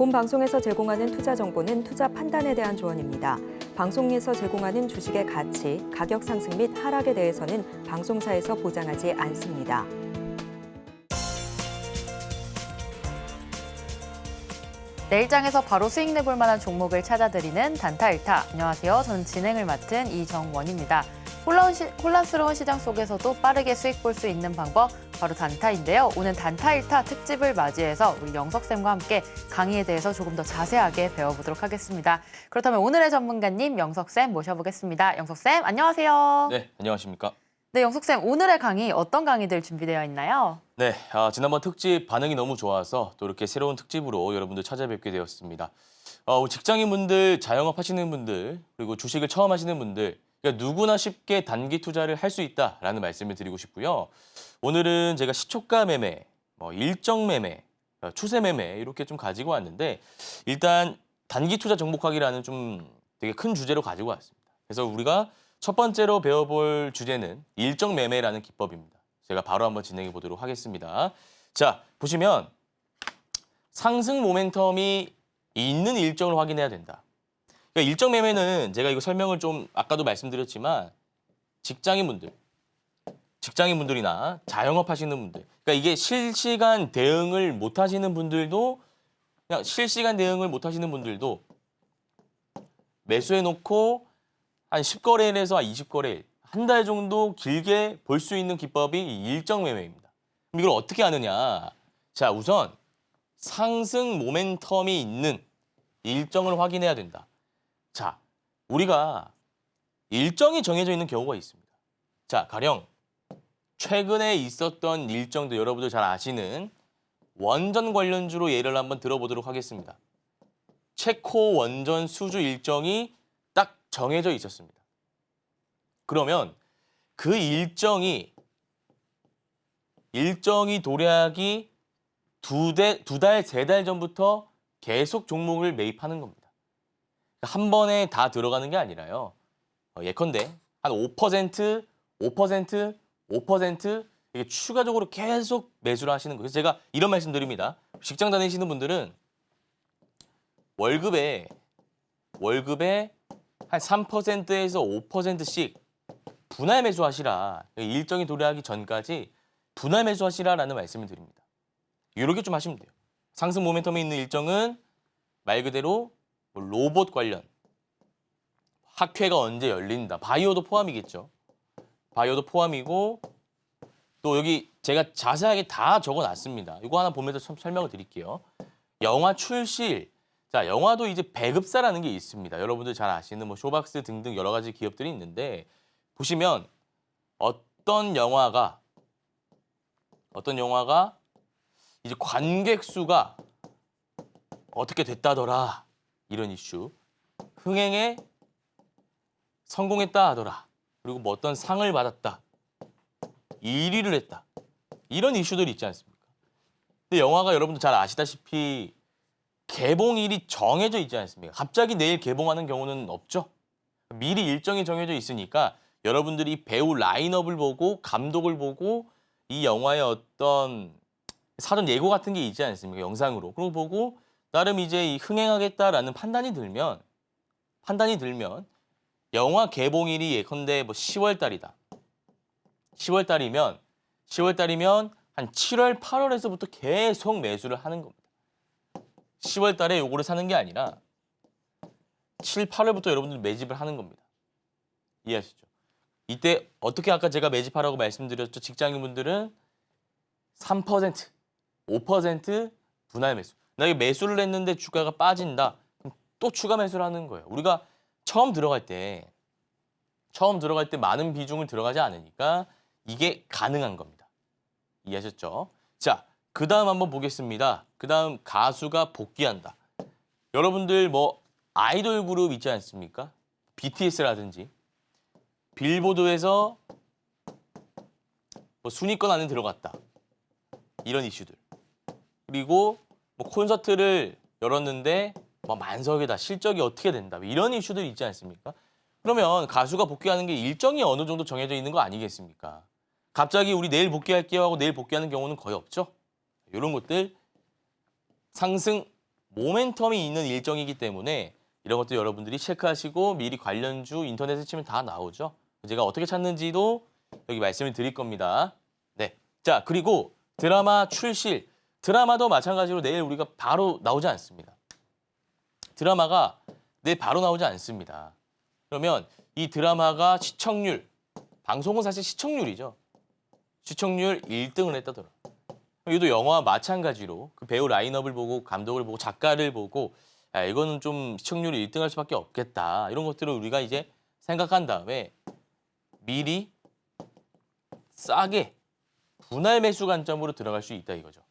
본 방송에서 제공하는 투자 정보는 투자 판단에 대한 조언입니다. 방송에서 제공하는 주식의 가치, 가격 상승 및 하락에 대해서는 방송사에서 보장하지 않습니다. 내일장에서 바로 수익 내볼 만한 종목을 찾아드리는 단타일타. 안녕하세요. 저는 진행을 맡은 이정원입니다. 혼란스러운 시장 속에서도 빠르게 수익 볼 수 있는 방법, 바로 단타인데요. 오늘 단타일타 특집을 맞이해서 우리 영석쌤과 함께 강의에 대해서 조금 더 자세하게 배워보도록 하겠습니다. 그렇다면 오늘의 전문가님 영석쌤 모셔보겠습니다. 영석쌤, 안녕하세요. 네, 안녕하십니까. 네, 영석쌤, 오늘의 강의 어떤 강의들 준비되어 있나요? 네, 지난번 특집 반응이 너무 좋아서 또 이렇게 새로운 특집으로 여러분들 찾아뵙게 되었습니다. 직장인분들, 자영업 하시는 분들, 그리고 주식을 처음 하시는 분들, 그러니까 누구나 쉽게 단기 투자를 할 수 있다라는 말씀을 드리고 싶고요. 오늘은 제가 시초가 매매, 일정 매매, 추세 매매 이렇게 좀 가지고 왔는데 일단 단기 투자 정복하기라는 좀 되게 큰 주제로 가지고 왔습니다. 그래서 우리가 첫 번째로 배워볼 주제는 일정 매매라는 기법입니다. 제가 바로 한번 진행해 보도록 하겠습니다. 자, 보시면 상승 모멘텀이 있는 일정을 확인해야 된다. 그러니까 일정 매매는 제가 이거 설명을 좀 아까도 말씀드렸지만 직장인분들이나 자영업 하시는 분들, 그러니까 이게 실시간 대응을 못 하시는 분들도 그냥 실시간 대응을 못 하시는 분들도 매수해 놓고 한 10거래일에서 20거래일, 한 달 정도 길게 볼 수 있는 기법이 일정 매매입니다. 그럼 이걸 어떻게 하느냐? 자, 우선 상승 모멘텀이 있는 일정을 확인해야 된다. 자, 우리가 일정이 정해져 있는 경우가 있습니다. 자, 가령 최근에 있었던 일정도 여러분들 잘 아시는 원전 관련주로 예를 한번 들어보도록 하겠습니다. 체코 원전 수주 일정이 딱 정해져 있었습니다. 그러면 그 일정이 도래하기 두 달, 세 달 전부터 계속 종목을 매입하는 겁니다. 한 번에 다 들어가는 게 아니라요. 예컨대 한 5%, 5%, 이게 추가적으로 계속 매수를 하시는 거예요. 그래서 제가 이런 말씀 드립니다. 직장 다니시는 분들은 월급에 한 3%에서 5%씩 분할 매수하시라. 일정이 도래하기 전까지 분할 매수하시라라는 말씀을 드립니다. 이렇게 좀 하시면 돼요. 상승 모멘텀에 있는 일정은 말 그대로 로봇 관련, 학회가 언제 열린다. 바이오도 포함이겠죠. 바이오도 포함이고 또 여기 제가 자세하게 다 적어놨습니다. 이거 하나 보면서 좀 설명을 드릴게요. 영화 출시일. 자, 영화도 이제 배급사라는 게 있습니다. 여러분들 잘 아시는 쇼박스 등등 여러 가지 기업들이 있는데 보시면 어떤 영화가 이제 관객 수가 어떻게 됐다더라. 이런 이슈. 흥행에 성공했다 하더라. 그리고 어떤 상을 받았다. 1위를 했다. 이런 이슈들이 있지 않습니까? 근데 영화가 여러분들 잘 아시다시피 개봉일이 정해져 있지 않습니까? 갑자기 내일 개봉하는 경우는 없죠. 미리 일정이 정해져 있으니까 여러분들이 배우 라인업을 보고 감독을 보고 이 영화의 어떤 사전 예고 같은 게 있지 않습니까? 영상으로. 그걸 보고 나름 이제 흥행하겠다라는 판단이 들면 영화 개봉일이 예컨대 10월 달이다. 10월 달이면 한 7월, 8월에서부터 계속 매수를 하는 겁니다. 10월 달에 요거를 사는 게 아니라 7, 8월부터 여러분들 매집을 하는 겁니다. 이해하시죠? 이때 어떻게 아까 제가 매집하라고 말씀드렸죠? 직장인분들은 3%, 5% 분할 매수. 나에게 매수를 했는데 주가가 빠진다. 그럼 또 추가 매수를 하는 거예요. 우리가 처음 들어갈 때 많은 비중을 들어가지 않으니까 이게 가능한 겁니다. 이해하셨죠? 자, 그 다음 한번 보겠습니다. 그 다음 가수가 복귀한다. 여러분들 아이돌 그룹 있지 않습니까? BTS라든지 빌보드에서 순위권 안에 들어갔다. 이런 이슈들. 그리고 콘서트를 열었는데 만석이다. 실적이 어떻게 된다. 이런 이슈들이 있지 않습니까? 그러면 가수가 복귀하는 게 일정이 어느 정도 정해져 있는 거 아니겠습니까? 갑자기 우리 내일 복귀할게요 하고 내일 복귀하는 경우는 거의 없죠. 이런 것들 상승 모멘텀이 있는 일정이기 때문에 이런 것도 여러분들이 체크하시고 미리 관련주 인터넷에 치면 다 나오죠. 제가 어떻게 찾는지도 여기 말씀을 드릴 겁니다. 네. 자, 그리고 드라마 출시. 드라마도 마찬가지로 내일 우리가 바로 나오지 않습니다. 드라마가 내일 바로 나오지 않습니다. 그러면 이 드라마가 시청률, 방송은 사실 시청률이죠. 시청률 1등을 했다더라. 이것도 영화와 마찬가지로 그 배우 라인업을 보고 감독을 보고 작가를 보고 야, 이거는 좀 시청률이 1등 할 수밖에 없겠다. 이런 것들을 우리가 이제 생각한 다음에 미리 싸게 분할 매수 관점으로 들어갈 수 있다 이거죠.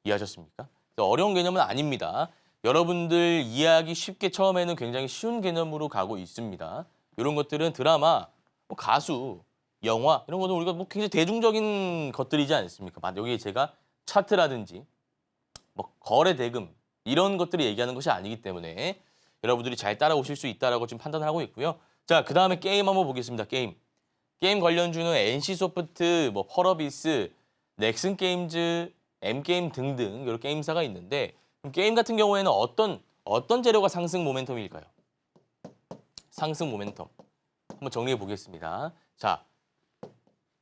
이해하셨습니까? 어려운 개념은 아닙니다. 여러분들 이해하기 쉽게 처음에는 굉장히 쉬운 개념으로 가고 있습니다. 이런 것들은 드라마, 뭐 가수, 영화 이런 것도 우리가 뭐 굉장히 대중적인 것들이지 않습니까? 여기 제가 차트라든지 뭐 거래 대금 이런 것들을 얘기하는 것이 아니기 때문에 여러분들이 잘 따라오실 수 있다라고 지금 판단을 하고 있고요. 자, 그다음에 게임 한번 보겠습니다. 게임 관련주는 NC소프트, 뭐 펄어비스, 넥슨 게임즈, M게임 등등 여러 게임사가 있는데 게임 같은 경우에는 어떤 재료가 상승 모멘텀일까요? 상승 모멘텀. 한번 정리해 보겠습니다. 자,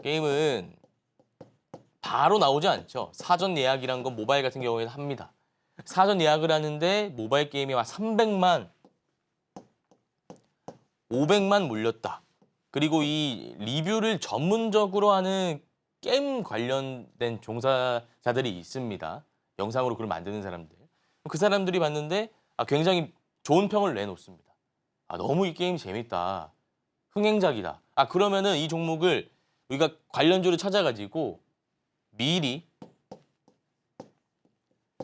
게임은 바로 나오지 않죠. 사전 예약이란 건 모바일 같은 경우에는 합니다. 사전 예약을 하는데 모바일 게임이 막 300만, 500만 몰렸다. 그리고 이 리뷰를 전문적으로 하는 게임 관련된 종사자들이 있습니다. 영상으로 그걸 만드는 사람들. 그 사람들이 봤는데 굉장히 좋은 평을 내놓습니다. 너무 이 게임 재밌다. 흥행작이다. 그러면은 이 종목을 우리가 관련주를 찾아가지고 미리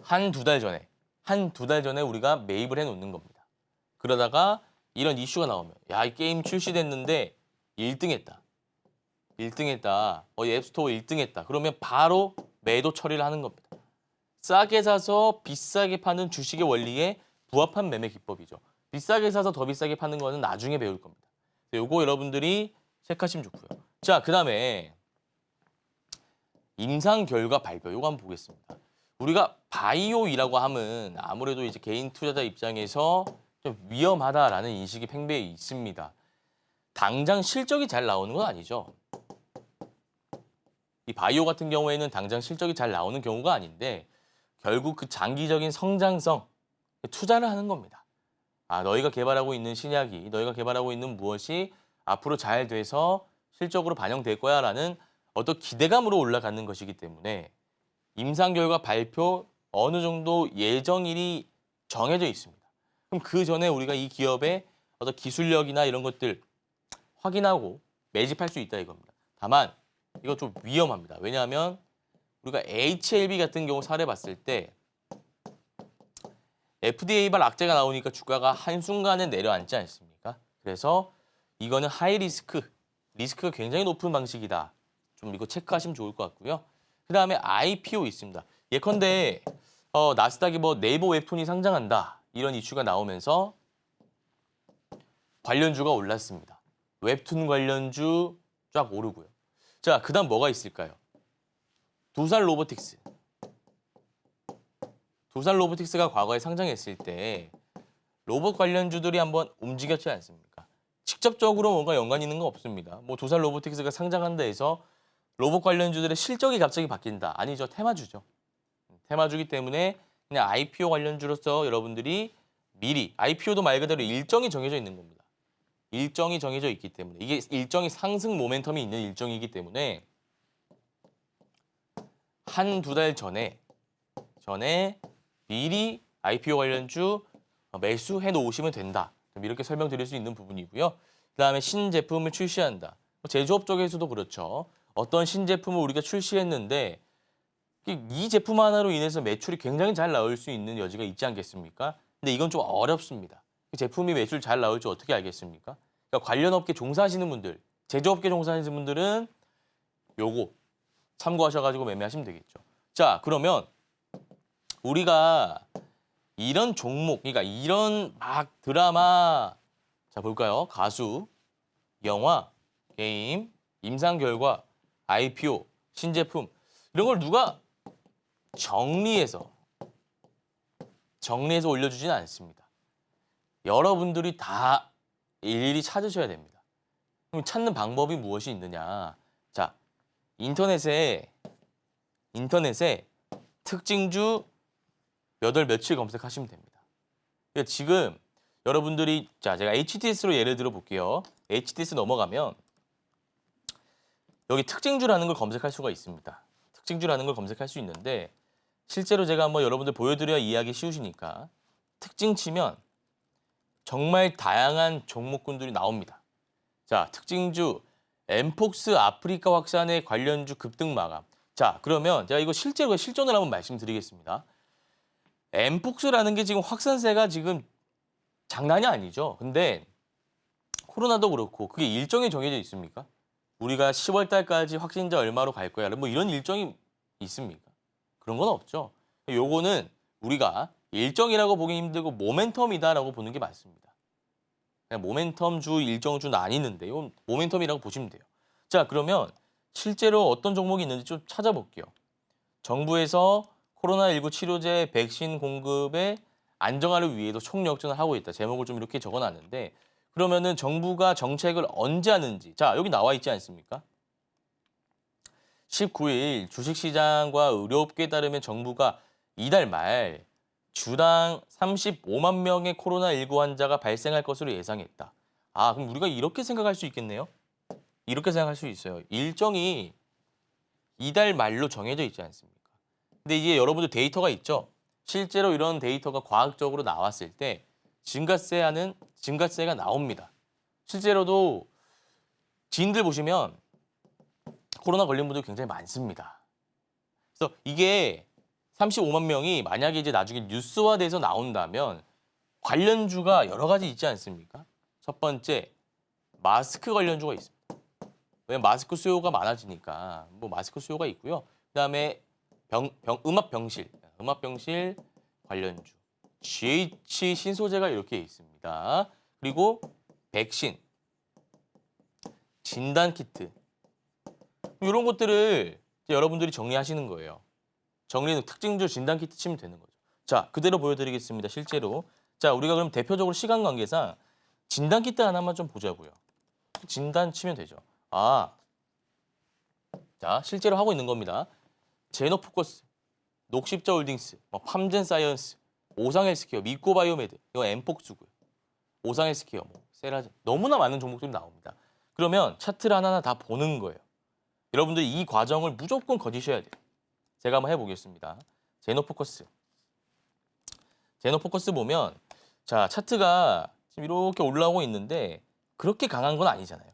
한두 달 전에 우리가 매입을 해놓는 겁니다. 그러다가 이런 이슈가 나오면 야, 이 게임 출시됐는데 1등했다. 앱스토어 1등했다. 그러면 바로 매도 처리를 하는 겁니다. 싸게 사서 비싸게 파는 주식의 원리에 부합한 매매 기법이죠. 비싸게 사서 더 비싸게 파는 거는 나중에 배울 겁니다. 요거 여러분들이 체크하시면 좋고요. 자, 그다음에 임상 결과 발표 요거 한번 보겠습니다. 우리가 바이오이라고 하면 아무래도 이제 개인 투자자 입장에서 좀 위험하다라는 인식이 팽배해 있습니다. 당장 실적이 잘 나오는 건 아니죠. 이 바이오 같은 경우에는 당장 실적이 잘 나오는 경우가 아닌데 결국 그 장기적인 성장성 투자를 하는 겁니다. 너희가 개발하고 있는 신약이, 너희가 개발하고 있는 무엇이 앞으로 잘 돼서 실적으로 반영될 거야라는 어떤 기대감으로 올라가는 것이기 때문에 임상 결과 발표 어느 정도 예정일이 정해져 있습니다. 그럼 그 전에 우리가 이 기업의 어떤 기술력이나 이런 것들 확인하고 매집할 수 있다 이겁니다. 다만 이거 좀 위험합니다. 왜냐하면 우리가 HLB 같은 경우 사례 봤을 때 FDA발 악재가 나오니까 주가가 한순간에 내려앉지 않습니까? 그래서 이거는 하이 리스크가 굉장히 높은 방식이다. 좀 이거 체크하시면 좋을 것 같고요. 그 다음에 IPO 있습니다. 예컨대 나스닥에 뭐 네이버 웹툰이 상장한다. 이런 이슈가 나오면서 관련주가 올랐습니다. 웹툰 관련주 쫙 오르고요. 자, 그 다음 뭐가 있을까요? 두산 로보틱스가 과거에 상장했을 때 로봇 관련주들이 한번 움직였지 않습니까? 직접적으로 뭔가 연관이 있는 건 없습니다. 뭐 두산 로보틱스가 상장한다 해서 로봇 관련주들의 실적이 갑자기 바뀐다. 아니죠. 테마주죠. 테마주기 때문에 그냥 IPO 관련주로서 여러분들이 미리 IPO도 말 그대로 일정이 정해져 있는 겁니다. 일정이 정해져 있기 때문에 이게 일정이 상승 모멘텀이 있는 일정이기 때문에 한두 달 전에 미리 IPO 관련주 매수해 놓으시면 된다. 이렇게 설명드릴 수 있는 부분이고요. 그다음에 신제품을 출시한다. 제조업 쪽에서도 그렇죠. 어떤 신제품을 우리가 출시했는데 이 제품 하나로 인해서 매출이 굉장히 잘 나올 수 있는 여지가 있지 않겠습니까? 근데 이건 좀 어렵습니다. 그 제품이 매출 잘 나올지 어떻게 알겠습니까? 그러니까 관련 업계 종사하시는 분들, 제조업계 종사하시는 분들은 요거 참고하셔가지고 매매하시면 되겠죠. 자, 그러면 우리가 이런 종목, 그러니까 이런 막 드라마, 자 볼까요? 가수, 영화, 게임, 임상 결과, IPO, 신제품 이런 걸 누가 정리해서 정리해서 올려주지는 않습니다. 여러분들이 다 일일이 찾으셔야 됩니다. 그럼 찾는 방법이 무엇이 있느냐? 자, 인터넷에 특징주 몇 월 며칠 검색하시면 됩니다. 그러니까 지금 여러분들이 제가 HTS로 예를 들어 볼게요. HTS 넘어가면 여기 특징주라는 걸 검색할 수가 있습니다. 특징주라는 걸 검색할 수 있는데 실제로 제가 한번 여러분들 보여드려야 이해하기 쉬우시니까 특징 치면 정말 다양한 종목군들이 나옵니다. 자, 특징주 엠폭스 아프리카 확산의 관련주 급등 마감. 자, 그러면 제가 이거 실전을 한번 말씀드리겠습니다. 엠폭스라는 게 지금 확산세가 지금 장난이 아니죠. 근데 코로나도 그렇고 그게 일정이 정해져 있습니까? 우리가 10월 달까지 확진자 얼마로 갈 거야. 뭐 이런 일정이 있습니까? 그런 건 없죠. 요거는 우리가 일정이라고 보기 힘들고 모멘텀이다라고 보는 게 맞습니다. 그냥 모멘텀주, 일정주 나뉘는데 이건 모멘텀이라고 보시면 돼요. 자, 그러면 실제로 어떤 종목이 있는지 좀 찾아볼게요. 정부에서 코로나19 치료제 백신 공급의 안정화를 위해서 총력전을 하고 있다. 제목을 좀 이렇게 적어놨는데 그러면은 정부가 정책을 언제 하는지 자, 여기 나와 있지 않습니까? 19일 주식시장과 의료업계에 따르면 정부가 이달 말 주당 35만 명의 코로나19 환자가 발생할 것으로 예상했다. 아, 그럼 우리가 이렇게 생각할 수 있겠네요? 이렇게 생각할 수 있어요. 일정이 이달 말로 정해져 있지 않습니까? 근데 이제 여러분들 데이터가 있죠? 실제로 이런 데이터가 과학적으로 나왔을 때 증가세가 나옵니다. 실제로도 지인들 보시면 코로나 걸린 분들 굉장히 많습니다. 그래서 이게 35만 명이 만약에 이제 나중에 뉴스화돼서 나온다면 관련주가 여러 가지 있지 않습니까? 첫 번째, 마스크 관련주가 있습니다. 왜냐면 마스크 수요가 많아지니까 뭐 마스크 수요가 있고요. 그다음에 음압병실 관련주, GH 신소재가 이렇게 있습니다. 그리고 백신, 진단키트 이런 것들을 이제 여러분들이 정리하시는 거예요. 정리는 특징주 진단키트 치면 되는 거죠. 자, 그대로 보여드리겠습니다. 실제로. 자, 우리가 그럼 대표적으로 시간 관계상 진단키트 하나만 좀 보자고요. 진단 치면 되죠. 아, 자, 실제로 하고 있는 겁니다. 제노포커스, 녹십자홀딩스, 팜젠사이언스, 오상헬스케어, 미코바이오메드, 이거 엠폭스고요. 오상헬스케어, 세라젠, 너무나 많은 종목들이 나옵니다. 그러면 차트를 하나하나 다 보는 거예요. 여러분들이 이 과정을 무조건 거치셔야 돼요. 제가 한번 해보겠습니다. 제노포커스 보면 자, 차트가 지금 이렇게 올라오고 있는데 그렇게 강한 건 아니잖아요.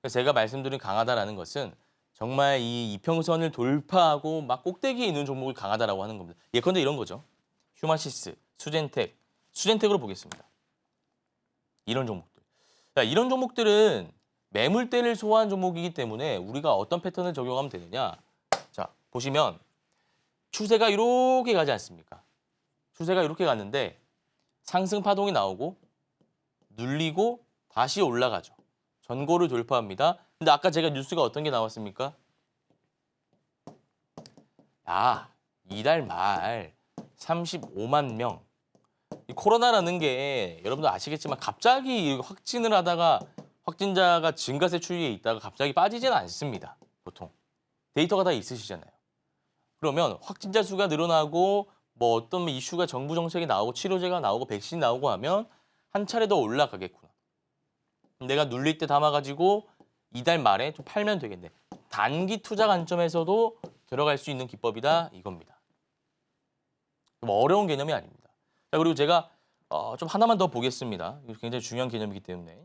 그래서 제가 말씀드린 강하다라는 것은 정말 이 이평선을 돌파하고 막 꼭대기에 있는 종목을 강하다라고 하는 겁니다. 예컨대 이런 거죠. 휴마시스, 수젠텍으로 보겠습니다. 이런 종목들. 자, 이런 종목들은 매물대를 소화한 종목이기 때문에 우리가 어떤 패턴을 적용하면 되느냐. 자, 보시면 추세가 이렇게 가지 않습니까? 추세가 이렇게 갔는데 상승 파동이 나오고 눌리고 다시 올라가죠. 전고를 돌파합니다. 근데 아까 제가 뉴스가 어떤 게 나왔습니까? 야, 이달 말 35만 명. 이 코로나라는 게 여러분들 아시겠지만 갑자기 확진을 하다가 확진자가 증가세 추이에 있다가 갑자기 빠지지는 않습니다. 보통. 데이터가 다 있으시잖아요. 그러면 확진자 수가 늘어나고 뭐 어떤 이슈가 정부 정책이 나오고 치료제가 나오고 백신이 나오고 하면 한 차례 더 올라가겠구나. 내가 눌릴 때 담아가지고 이달 말에 좀 팔면 되겠네. 단기 투자 관점에서도 들어갈 수 있는 기법이다 이겁니다. 좀 어려운 개념이 아닙니다. 자, 그리고 제가 좀 하나만 더 보겠습니다. 이거 굉장히 중요한 개념이기 때문에.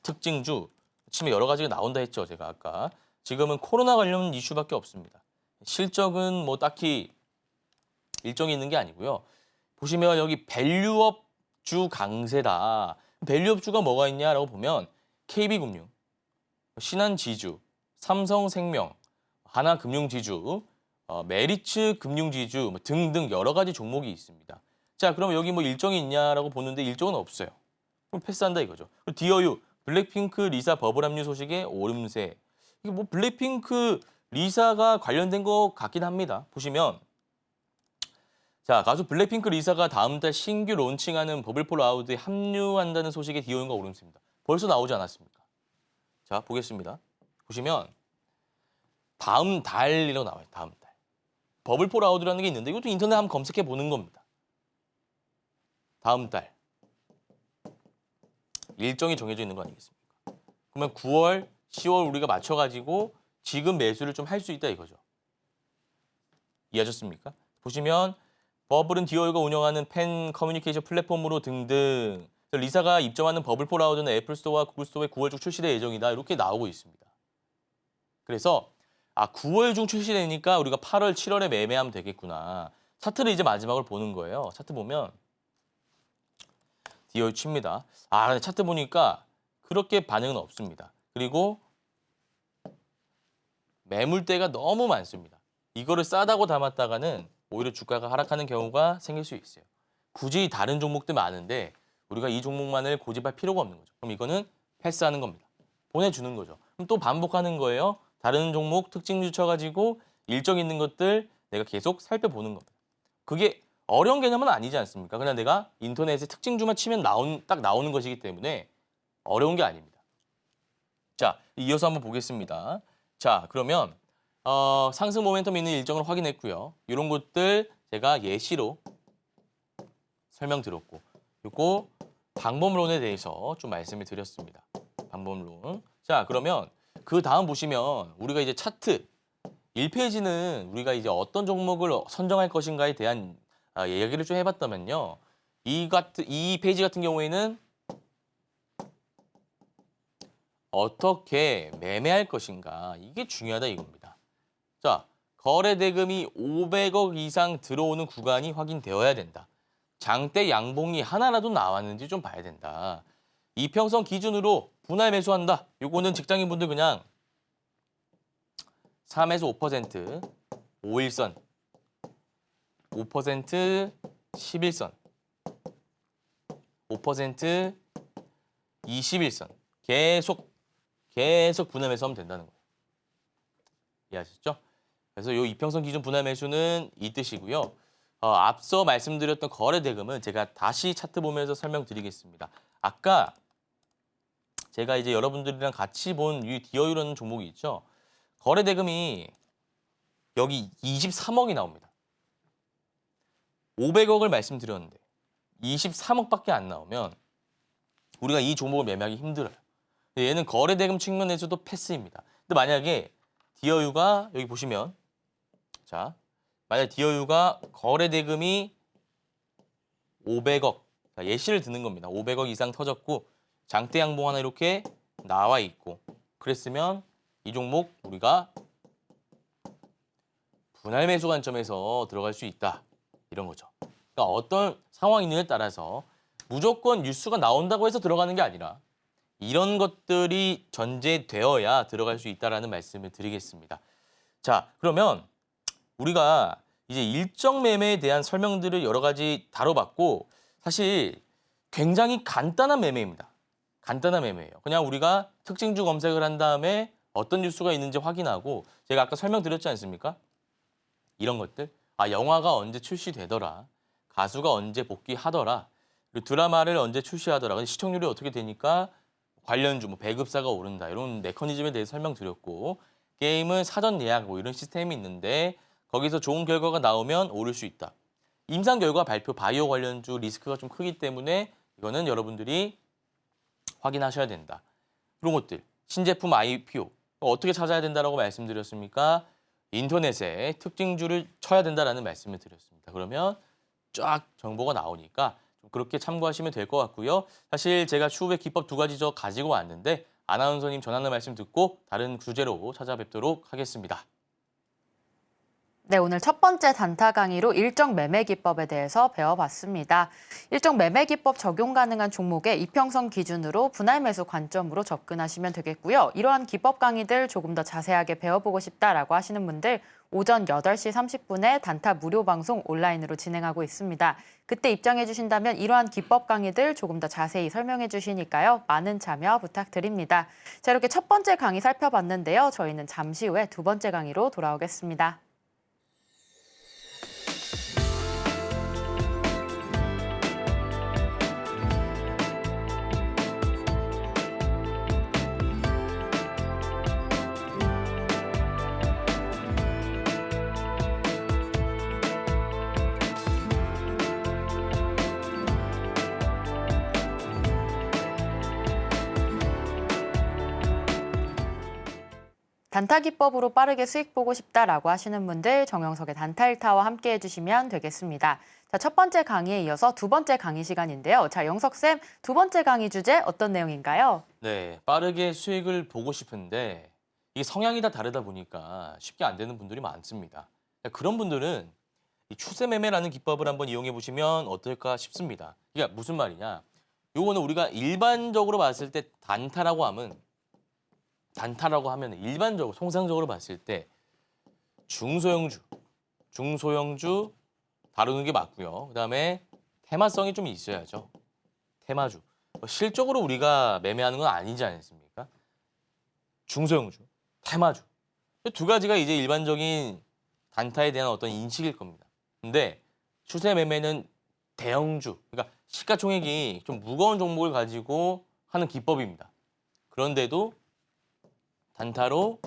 특징주 치면 여러 가지가 나온다 했죠. 제가 아까. 지금은 코로나 관련 이슈밖에 없습니다. 실적은 뭐 딱히 일정이 있는 게 아니고요. 보시면 여기 밸류업주 강세다. 밸류업주가 뭐가 있냐라고 보면 KB금융, 신한지주, 삼성생명, 하나금융지주, 메리츠 금융지주 등등 여러 가지 종목이 있습니다. 자, 그럼 여기 뭐 일정이 있냐라고 보는데 일정은 없어요. 그럼 패스한다 이거죠. 디어유, 블랙핑크 리사 버블 합류 소식에 오름세. 이게 뭐 블랙핑크 리사가 관련된 것 같긴 합니다. 보시면 자, 가수 블랙핑크 리사가 다음 달 신규 론칭하는 버블폴 아웃에 합류한다는 소식에 디어윤과 오름세입니다. 벌써 나오지 않았습니까? 자, 보겠습니다. 보시면 다음 달이라고 나와요. 다음 달. 버블폴 아웃이라는 게 있는데 이것도 인터넷 한번 검색해 보는 겁니다. 다음 달. 일정이 정해져 있는 거 아니겠습니까? 그러면 9월, 10월 우리가 맞춰가지고 지금 매수를 좀 할 수 있다 이거죠. 이해하셨습니까? 보시면 버블은 디어유가 운영하는 팬 커뮤니케이션 플랫폼으로 등등 리사가 입점하는 버블폴 아웃은 애플 스토어와 구글 스토어에 9월 중 출시될 예정이다. 이렇게 나오고 있습니다. 그래서 9월 중 출시되니까 우리가 8월, 7월에 매매하면 되겠구나. 차트를 이제 마지막으로 보는 거예요. 차트 보면 디어유 칩니다. 근데 차트 보니까 그렇게 반응은 없습니다. 그리고 매물대가 너무 많습니다. 이거를 싸다고 담았다가는 오히려 주가가 하락하는 경우가 생길 수 있어요. 굳이 다른 종목들 많은데 우리가 이 종목만을 고집할 필요가 없는 거죠. 그럼 이거는 패스하는 겁니다. 보내주는 거죠. 그럼 또 반복하는 거예요. 다른 종목 특징주 쳐가지고 일정 있는 것들 내가 계속 살펴보는 겁니다. 그게 어려운 개념은 아니지 않습니까? 그냥 내가 인터넷에 특징주만 치면 딱 나오는 것이기 때문에 어려운 게 아닙니다. 자, 이어서 한번 보겠습니다. 자, 그러면 상승 모멘텀 있는 일정을 확인했고요. 이런 것들 제가 예시로 설명드렸고 그리고 방법론에 대해서 좀 말씀을 드렸습니다. 방법론. 자, 그러면 그 다음 보시면 우리가 이제 차트 1페이지는 우리가 이제 어떤 종목을 선정할 것인가에 대한 얘기를 좀 해봤다면요. 이 페이지 같은 경우에는 어떻게 매매할 것인가 이게 중요하다 이겁니다. 자, 거래 대금이 500억 이상 들어오는 구간이 확인되어야 된다. 장대 양봉이 하나라도 나왔는지 좀 봐야 된다. 이평선 기준으로 분할 매수한다. 요거는 직장인분들 그냥 3에서 5%, 5일선, 5%, 11선, 5%, 21선 계속 분할 매수하면 된다는 거예요. 이해하셨죠? 그래서 이 이평선 기준 분할 매수는 이 뜻이고요. 앞서 말씀드렸던 거래 대금은 제가 다시 차트 보면서 설명드리겠습니다. 아까 제가 이제 여러분들이랑 같이 본 이 디어유라는 종목이 있죠. 거래 대금이 여기 23억이 나옵니다. 500억을 말씀드렸는데 23억밖에 안 나오면 우리가 이 종목을 매매하기 힘들어요. 얘는 거래 대금 측면에서도 패스입니다. 근데 만약에 디어유가 여기 보시면 자, 만약 디어유가 거래 대금이 500억, 예시를 드는 겁니다. 500억 이상 터졌고 장대 양봉 하나 이렇게 나와 있고 그랬으면 이 종목 우리가 분할 매수 관점에서 들어갈 수 있다. 이런 거죠. 그러니까 어떤 상황이 있느냐에 따라서 무조건 뉴스가 나온다고 해서 들어가는 게 아니라 이런 것들이 전제되어야 들어갈 수 있다라는 말씀을 드리겠습니다. 자, 그러면 우리가 이제 일정 매매에 대한 설명들을 여러 가지 다뤄봤고 사실 굉장히 간단한 매매입니다. 간단한 매매예요. 그냥 우리가 특징주 검색을 한 다음에 어떤 뉴스가 있는지 확인하고 제가 아까 설명드렸지 않습니까? 이런 것들. 영화가 언제 출시되더라. 가수가 언제 복귀하더라. 그리고 드라마를 언제 출시하더라. 근데 시청률이 어떻게 되니까 관련주, 배급사가 오른다. 이런 메커니즘에 대해서 설명드렸고 게임은 사전 예약 이런 시스템이 있는데 거기서 좋은 결과가 나오면 오를 수 있다. 임상 결과 발표 바이오 관련주 리스크가 좀 크기 때문에 이거는 여러분들이 확인하셔야 된다. 그런 것들. 신제품 IPO. 어떻게 찾아야 된다라고 말씀드렸습니까? 인터넷에 특징주를 쳐야 된다라는 말씀을 드렸습니다. 그러면 쫙 정보가 나오니까 좀 그렇게 참고하시면 될 것 같고요. 사실 제가 추후에 기법 2가지 저 가지고 왔는데 아나운서님 전하는 말씀 듣고 다른 주제로 찾아뵙도록 하겠습니다. 네, 오늘 첫 번째 단타 강의로 일정 매매 기법에 대해서 배워봤습니다. 일정 매매 기법 적용 가능한 종목의 이평선 기준으로 분할 매수 관점으로 접근하시면 되겠고요. 이러한 기법 강의들 조금 더 자세하게 배워보고 싶다라고 하시는 분들 오전 8시 30분에 단타 무료 방송 온라인으로 진행하고 있습니다. 그때 입장해 주신다면 이러한 기법 강의들 조금 더 자세히 설명해 주시니까요. 많은 참여 부탁드립니다. 자, 이렇게 첫 번째 강의 살펴봤는데요. 저희는 잠시 후에 두 번째 강의로 돌아오겠습니다. 단타 기법으로 빠르게 수익 보고 싶다라고 하시는 분들 정영석의 단타 1타와 함께 해주시면 되겠습니다. 자, 첫 번째 강의에 이어서 두 번째 강의 시간인데요. 자, 영석쌤, 두 번째 강의 주제 어떤 내용인가요? 네, 빠르게 수익을 보고 싶은데 이게 성향이 다 다르다 보니까 쉽게 안 되는 분들이 많습니다. 그런 분들은 이 추세 매매라는 기법을 한번 이용해 보시면 어떨까 싶습니다. 이게 무슨 말이냐? 요거는 우리가 일반적으로 봤을 때 단타라고 하면 일반적으로 통상적으로 봤을 때 중소형주 다루는 게 맞고요. 그다음에 테마성이 좀 있어야죠. 테마주. 실적으로 우리가 매매하는 건 아니지 않습니까? 중소형주, 테마주. 이 두 가지가 이제 일반적인 단타에 대한 어떤 인식일 겁니다. 근데 추세 매매는 대형주, 그러니까 시가총액이 좀 무거운 종목을 가지고 하는 기법입니다. 그런데도 단타로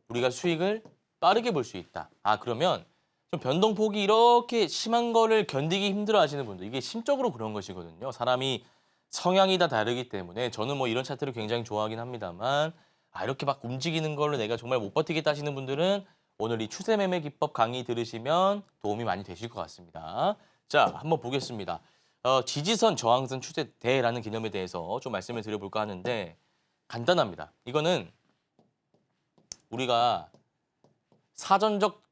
우리가 수익을 빠르게 볼 수 있다. 아, 그러면 좀 변동폭이 이렇게 심한 거를 견디기 힘들어 하시는 분들, 이게 심적으로 그런 것이거든요. 사람이 성향이 다 다르기 때문에 저는 뭐 이런 차트를 굉장히 좋아하긴 합니다만 이렇게 막 움직이는 걸로 내가 정말 못 버티겠다 하시는 분들은 오늘 이 추세 매매 기법 강의 들으시면 도움이 많이 되실 것 같습니다. 자, 한번 보겠습니다. 지지선, 저항선, 추세대라는 개념에 대해서 좀 말씀을 드려볼까 하는데 간단합니다. 이거는 우리가 사전적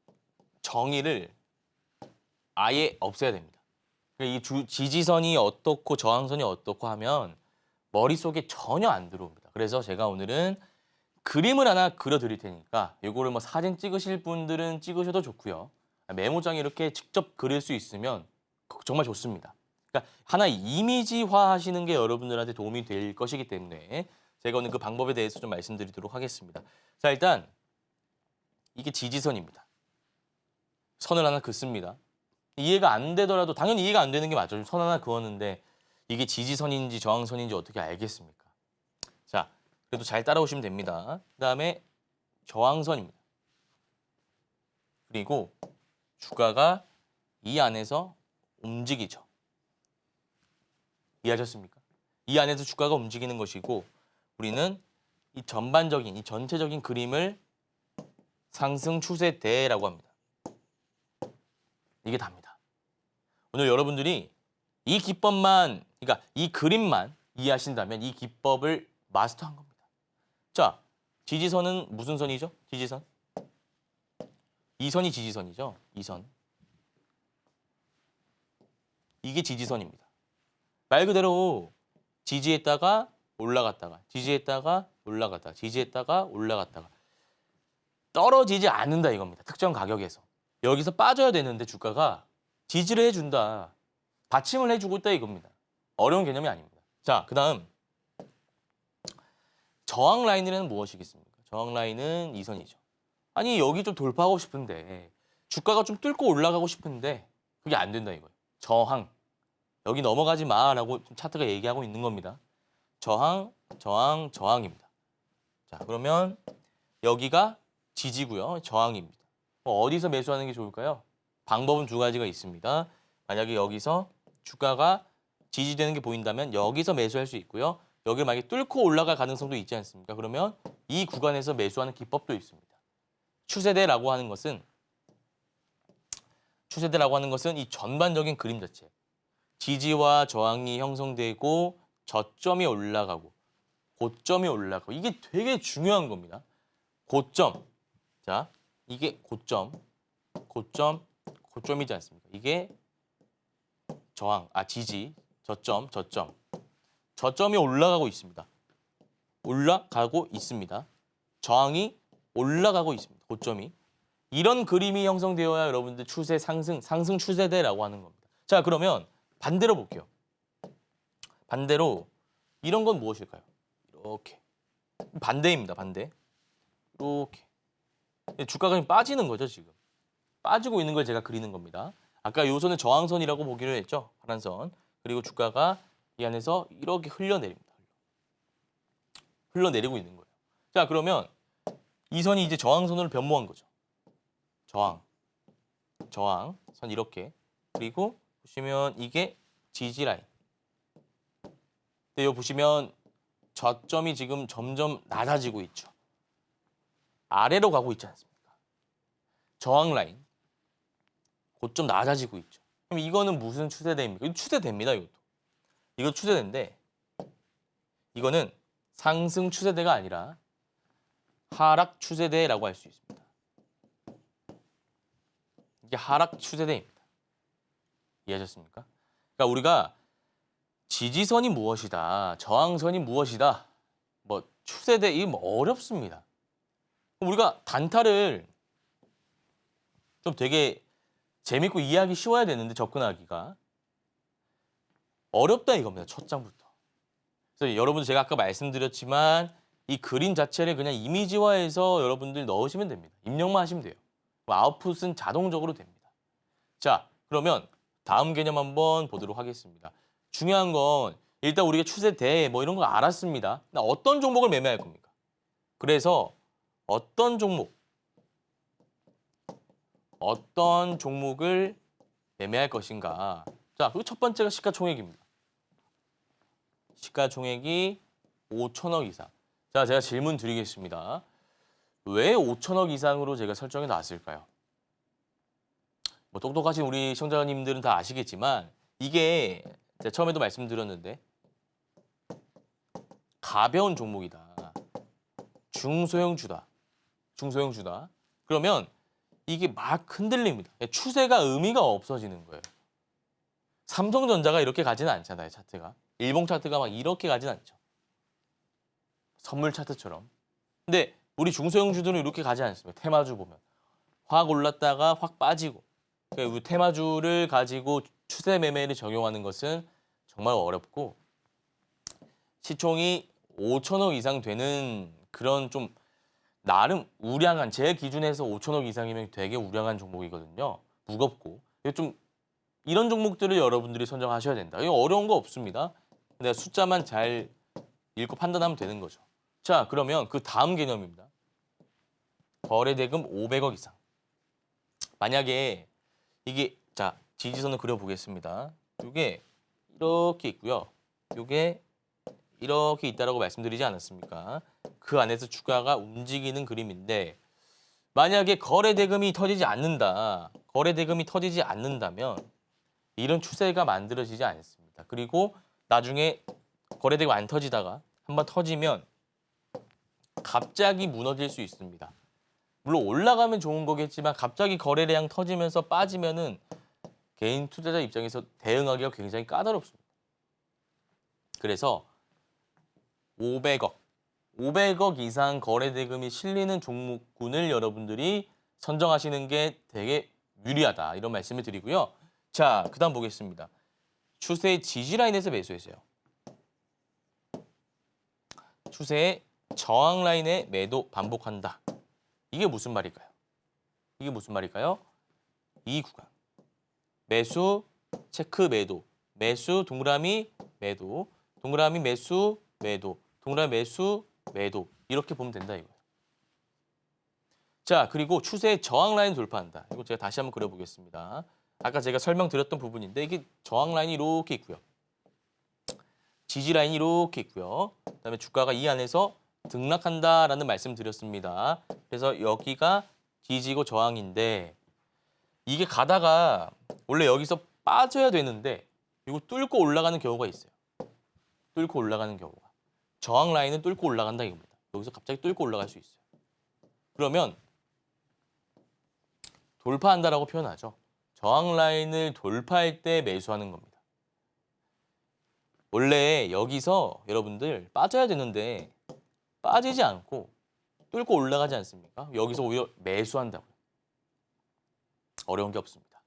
정의를 아예 없애야 됩니다. 이 지지선이 어떻고 저항선이 어떻고 하면 머릿속에 전혀 안 들어옵니다. 그래서 제가 오늘은 그림을 하나 그려드릴 테니까 이거를 뭐 사진 찍으실 분들은 찍으셔도 좋고요. 메모장에 이렇게 직접 그릴 수 있으면 정말 좋습니다. 그러니까 하나 이미지화 하시는 게 여러분들한테 도움이 될 것이기 때문에 제가 오늘 그 방법에 대해서 좀 말씀드리도록 하겠습니다. 자, 일단 이게 지지선입니다. 선을 하나 긋습니다. 이해가 안 되더라도 당연히 이해가 안 되는 게 맞죠. 선 하나 그었는데 이게 지지선인지 저항선인지 어떻게 알겠습니까? 자, 그래도 잘 따라오시면 됩니다. 그다음에 저항선입니다. 그리고 주가가 이 안에서 움직이죠. 이해하셨습니까? 이 안에서 주가가 움직이는 것이고 우리는 이 전반적인, 이 전체적인 그림을 상승 추세대라고 합니다. 이게 답니다. 오늘 여러분들이 이 기법만, 그러니까 이 그림만 이해하신다면 이 기법을 마스터한 겁니다. 자, 지지선은 무슨 선이죠? 지지선? 이 선이 지지선이죠. 이 선. 이게 지지선입니다. 말 그대로 지지했다가 올라갔다가, 지지했다가 올라갔다가, 지지했다가 올라갔다가 떨어지지 않는다 이겁니다. 특정 가격에서. 여기서 빠져야 되는데 주가가 지지를 해준다. 받침을 해주고 있다 이겁니다. 어려운 개념이 아닙니다. 자, 그 다음 저항 라인이라는 무엇이겠습니까? 저항 라인은 이 선이죠. 아니 여기 좀 돌파하고 싶은데 주가가 좀 뚫고 올라가고 싶은데 그게 안 된다 이거예요. 저항. 여기 넘어가지 마라고 차트가 얘기하고 있는 겁니다. 저항, 저항, 저항입니다. 자, 그러면 여기가 지지고요. 저항입니다. 어디서 매수하는 게 좋을까요? 방법은 두 가지가 있습니다. 만약에 여기서 주가가 지지되는 게 보인다면 여기서 매수할 수 있고요. 여기를 만약에 뚫고 올라갈 가능성도 있지 않습니까? 그러면 이 구간에서 매수하는 기법도 있습니다. 추세대라고 하는 것은 이 전반적인 그림 자체. 지지와 저항이 형성되고 저점이 올라가고 고점이 올라가고 이게 되게 중요한 겁니다. 고점. 자, 이게 고점이지 않습니까? 이게 저항, 지지, 저점. 저점이 올라가고 있습니다. 올라가고 있습니다. 저항이 올라가고 있습니다. 고점이. 이런 그림이 형성되어야 여러분들 추세 상승 추세대라고 하는 겁니다. 자, 그러면 반대로 볼게요. 반대로 이런 건 무엇일까요? 이렇게. 반대입니다. 반대. 이렇게. 주가가 좀 빠지는 거죠, 지금. 빠지고 있는 걸 제가 그리는 겁니다. 아까 요 선은 저항선이라고 보기로 했죠. 파란 선. 그리고 주가가 이 안에서 이렇게 흘러내립니다. 흘러내리고 있는 거예요. 자, 그러면 이 선이 이제 저항선으로 변모한 거죠. 저항, 선 이렇게. 그리고 보시면 이게 지지 라인. 근데 여기 보시면 저점이 지금 점점 낮아지고 있죠. 아래로 가고 있지 않습니까? 저항 라인 곧 좀 낮아지고 있죠. 그럼 이거는 무슨 추세대입니까? 이거 추세대입니다. 이거 추세대인데 이거는 상승 추세대가 아니라 하락 추세대라고 할 수 있습니다. 이게 하락 추세대입니다. 이해하셨습니까? 그러니까 우리가 지지선이 무엇이다, 저항선이 무엇이다, 뭐 추세대 이게 뭐 어렵습니다. 우리가 단타를 좀 되게 재밌고 이해하기 쉬워야 되는데 접근하기가 어렵다 이겁니다. 첫 장부터. 그래서 여러분들 제가 아까 말씀드렸지만 이 그림 자체를 그냥 이미지화해서 여러분들 넣으시면 됩니다. 입력만 하시면 돼요. 아웃풋은 자동적으로 됩니다. 자, 그러면 다음 개념 한번 보도록 하겠습니다. 중요한 건 일단 우리가 추세대 뭐 이런 거 알았습니다. 어떤 종목을 매매할 겁니까? 그래서 어떤 종목을 매매할 것인가. 자, 그 첫 번째가 시가총액입니다. 시가총액이 5천억 이상. 자, 제가 질문 드리겠습니다. 왜 5천억 이상으로 제가 설정해 놨을까요? 뭐 똑똑하신 우리 시청자님들은 다 아시겠지만 이게 제가 처음에도 말씀드렸는데 가벼운 종목이다. 중소형주다. 그러면 이게 막 흔들립니다. 추세가 의미가 없어지는 거예요. 삼성전자가 이렇게 가지는 않잖아요, 차트가. 일봉 차트가 막 이렇게 가진 않죠. 선물 차트처럼. 근데 우리 중소형주들은 이렇게 가지 않습니다. 테마주 보면. 확 올랐다가 확 빠지고. 그러니까 테마주를 가지고 추세 매매를 적용하는 것은 정말 어렵고 시총이 5천억 이상 되는 그런 좀 나름 우량한, 제 기준에서 5천억 이상이면 되게 우량한 종목이거든요. 무겁고. 좀 이런 종목들을 여러분들이 선정하셔야 된다. 이거 어려운 거 없습니다. 근데 숫자만 잘 읽고 판단하면 되는 거죠. 자, 그러면 그 다음 개념입니다. 거래대금 500억 이상. 만약에 이게, 자, 지지선을 그려보겠습니다. 이게 이렇게 있고요. 이게 이렇게 있다라고 말씀드리지 않았습니까? 그 안에서 주가가 움직이는 그림인데 만약에 거래대금이 터지지 않는다면 이런 추세가 만들어지지 않습니다. 그리고 나중에 거래대금 안 터지다가 한번 터지면 갑자기 무너질 수 있습니다. 물론 올라가면 좋은 거겠지만 갑자기 거래량 터지면서 빠지면은 개인 투자자 입장에서 대응하기가 굉장히 까다롭습니다. 그래서 500억 이상 거래대금이 실리는 종목군을 여러분들이 선정하시는 게 되게 유리하다. 이런 말씀을 드리고요. 자, 그 다음 보겠습니다. 추세 지지 라인에서 매수했어요. 추세의 저항 라인에 매도 반복한다. 이게 무슨 말일까요? 이 구간. 매수, 체크 매도. 매수, 동그라미, 매도. 동그라미, 매수, 매도. 동그라미, 매수, 매도. 이렇게 보면 된다 이거예요. 자, 그리고 추세의 저항 라인 돌파한다. 이거 제가 다시 한번 그려보겠습니다. 아까 제가 설명드렸던 부분인데 이게 저항 라인이 이렇게 있고요. 지지 라인이 이렇게 있고요. 그다음에 주가가 이 안에서 등락한다라는 말씀 드렸습니다. 그래서 여기가 지지고 저항인데 이게 가다가 원래 여기서 빠져야 되는데 이거 뚫고 올라가는 경우가 있어요. 뚫고 올라가는 경우가. 저항 라인은 뚫고 올라간다 이겁니다. 여기서 갑자기 뚫고 올라갈 수 있어요. 그러면 돌파한다라고 표현하죠. 저항 라인을 돌파할 때 매수하는 겁니다. 원래 여기서 여러분들 빠져야 되는데 빠지지 않고 뚫고 올라가지 않습니까? 여기서 오히려 매수한다고요. 어려운 게 없습니다.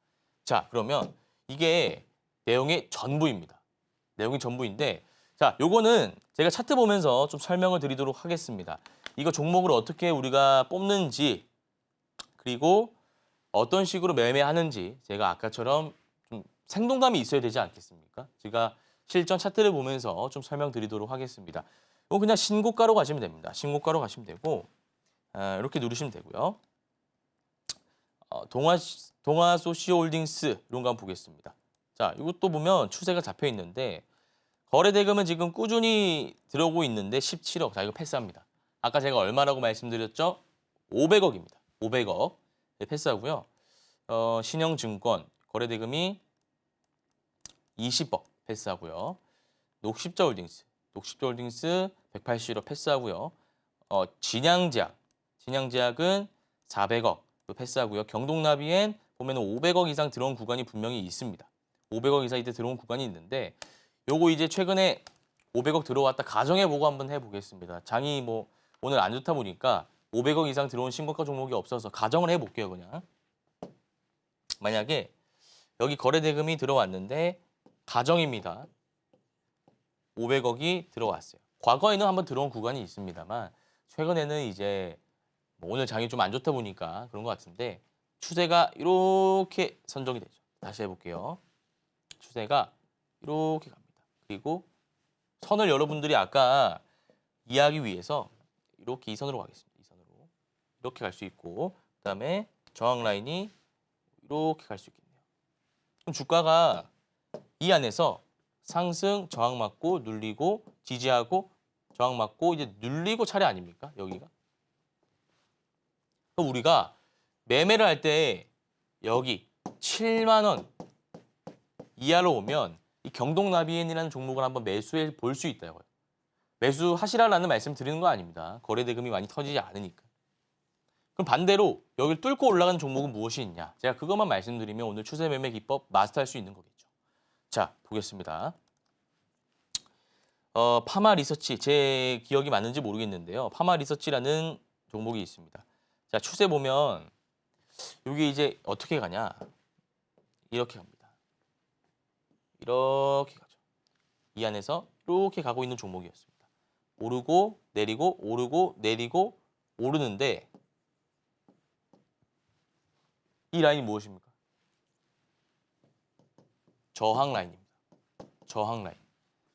자, 그러면 이게 내용의 전부입니다. 내용이 전부인데 자, 요거는 제가 차트 보면서 좀 설명을 드리도록 하겠습니다. 이거 종목을 어떻게 우리가 뽑는지 그리고 어떤 식으로 매매하는지 제가 아까처럼 좀 생동감이 있어야 되지 않겠습니까? 제가 실전 차트를 보면서 좀 설명드리도록 하겠습니다. 이거 그냥 신고가로 가시면 됩니다. 신고가로 가시면 되고 이렇게 누르시면 되고요. 동아소시홀딩스 이런 거 한번 보겠습니다. 자, 이것도 보면 추세가 잡혀 있는데 거래 대금은 지금 꾸준히 들어오고 있는데 17억. 자, 이거 패스합니다. 아까 제가 얼마라고 말씀드렸죠? 500억입니다. 500억 패스하고요. 신영증권 거래대금이 20억 패스하고요. 녹십자홀딩스 180억 패스하고요. 진양제약은 400억 패스하고요. 경동나비엔 보면 500억 이상 들어온 구간이 분명히 있습니다. 500억 이상 이때 들어온 구간이 있는데 요거 이제 최근에 500억 들어왔다 가정해보고 한번 해보겠습니다. 장이 뭐 오늘 안 좋다 보니까 500억 이상 들어온 신고가 종목이 없어서 가정을 해볼게요. 그냥 만약에 여기 거래대금이 들어왔는데 가정입니다. 500억이 들어왔어요. 과거에는 한번 들어온 구간이 있습니다만 최근에는 이제 뭐 오늘 장이 좀 안 좋다 보니까 그런 것 같은데 추세가 이렇게 선정이 되죠. 다시 해볼게요. 추세가 이렇게 갑니다. 그리고 선을 여러분들이 아까 이해하기 위해서 이렇게 이 선으로 가겠습니다. 이 선으로 이렇게 갈 수 있고 그다음에 저항 라인이 이렇게 갈 수 있겠네요. 그럼 주가가 이 안에서 상승, 저항 맞고 눌리고 지지하고 저항 맞고 이제 눌리고 차례 아닙니까? 여기가. 그럼 우리가 매매를 할 때 여기 7만 원 이하로 오면 이 경동나비엔이라는 종목을 한번 매수해 볼 수 있다고요. 매수하시라라는 말씀 드리는 거 아닙니다. 거래대금이 많이 터지지 않으니까. 그럼 반대로 여기를 뚫고 올라가는 종목은 무엇이 있냐? 제가 그것만 말씀드리면 오늘 추세 매매 기법 마스터할 수 있는 거겠죠. 자, 보겠습니다. 파마 리서치, 제 기억이 맞는지 모르겠는데요. 파마 리서치라는 종목이 있습니다. 자, 추세 보면 여기 이제 어떻게 가냐? 이렇게 갑니다. 이렇게 가죠. 이 안에서 이렇게 가고 있는 종목이었습니다. 오르고 내리고 오르고 내리고 오르는데 이 라인이 무엇입니까? 저항 라인입니다. 저항 라인.